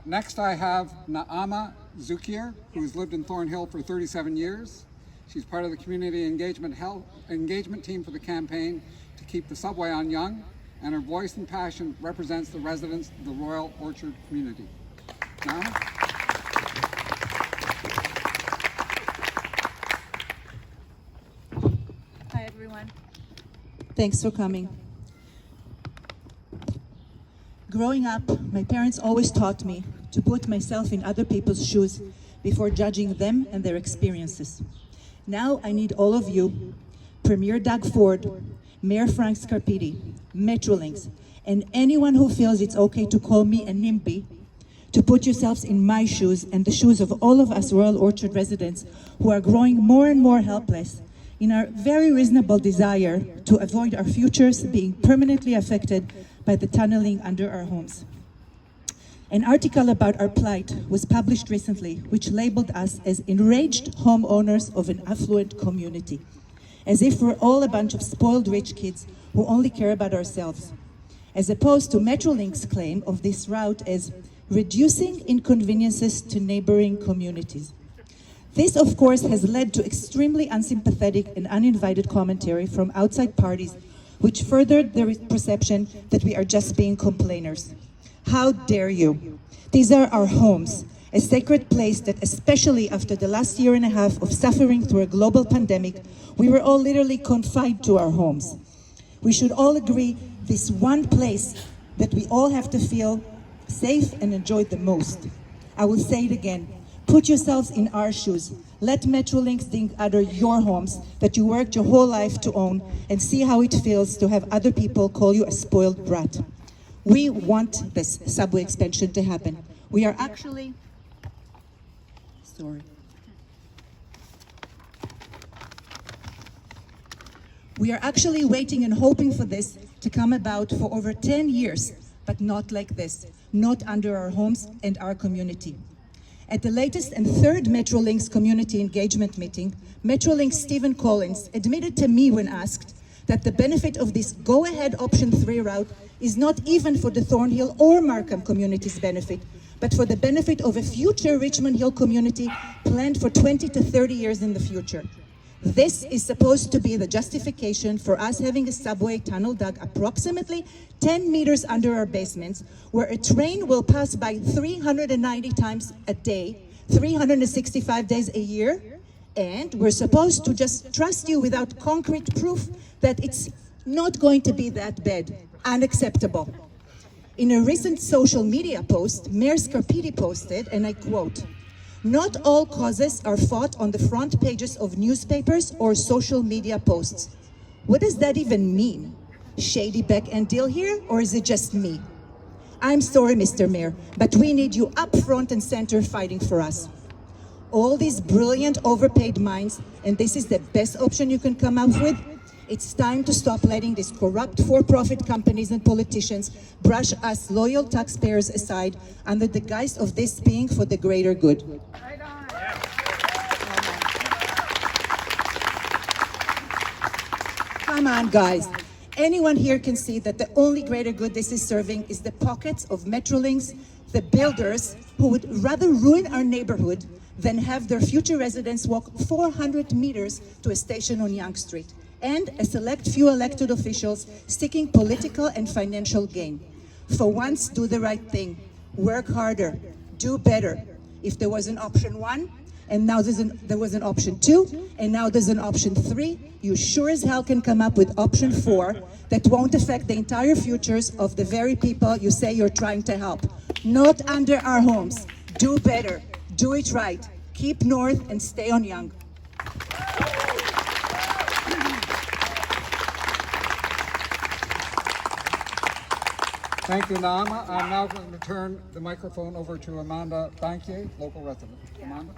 Next I have Naama Zukier, who's lived in Thornhill for 37 years. She's part of the community engagement team for the campaign to keep the subway on Yonge, and her voice and passion represents the residents of the Royal Orchard community. Naama? Hi everyone. Thanks for coming. Growing up, my parents always taught me to put myself in other people's shoes before judging them and their experiences. Now I need all of you, Premier Doug Ford, Mayor Frank Scarpitti, Metrolinx, and anyone who feels it's okay to call me a NIMBY, to put yourselves in my shoes and the shoes of all of us Royal Orchard residents who are growing more and more helpless in our very reasonable desire to avoid our futures being permanently affected by the tunneling under our homes. An article about our plight was published recently, which labeled us as enraged homeowners of an affluent community, as if we're all a bunch of spoiled rich kids who only care about ourselves, as opposed to Metrolinx's claim of this route as reducing inconveniences to neighboring communities. This, of course, has led to extremely unsympathetic and uninvited commentary from outside parties, which furthered the perception that we are just being complainers. How dare you? These are our homes, a sacred place that, especially after the last year and a half of suffering through a global pandemic, we were all literally confined to our homes. We should all agree this one place that we all have to feel safe and enjoy the most. I will say it again. Put yourselves in our shoes. Let Metrolinx dig under your homes that you worked your whole life to own and see how it feels to have other people call you a spoiled brat. We want this subway expansion to happen. We are actually, We are actually waiting and hoping for this to come about for over 10 years, but not like this, not under our homes and our community. At the latest and third Metrolinx community engagement meeting, Metrolinx Stephen Collins admitted to me when asked that the benefit of this go-ahead option 3 route is not even for the Thornhill or Markham communities' benefit, but for the benefit of a future Richmond Hill community planned for 20 to 30 years in the future. This is supposed to be the justification for us having a subway tunnel dug approximately 10 meters under our basements, where a train will pass by 390 times a day, 365 days a year, and we're supposed to just trust you without concrete proof that it's not going to be that bad. Unacceptable. In a recent social media post, Mayor Scarpitti posted, and I quote, "Not all causes are fought on the front pages of newspapers or social media posts." What does that even mean? Shady back end deal here, or is it just me? I'm sorry, Mr. Mayor, but we need you up front and center fighting for us. All these brilliant overpaid minds, and this is the best option you can come up with? It's time to stop letting these corrupt for-profit companies and politicians brush us loyal taxpayers aside under the guise of this being for the greater good. Right on. Come on, guys. Anyone here can see that the only greater good this is serving is the pockets of Metrolinx, the builders who would rather ruin our neighborhood than have their future residents walk 400 meters to a station on Yonge Street, and a select few elected officials seeking political and financial gain. For once, do the right thing. Work harder. Do better. If there was an option 1, and now there was an option 2, and now there's an option 3, you sure as hell can come up with option 4 that won't affect the entire futures of the very people you say you're trying to help. Not under our homes. Do better. Do it right. Keep north and stay on Yonge. Thank you, Naama. I'm now going to turn the microphone over to Amanda Bankier, local resident. Amanda?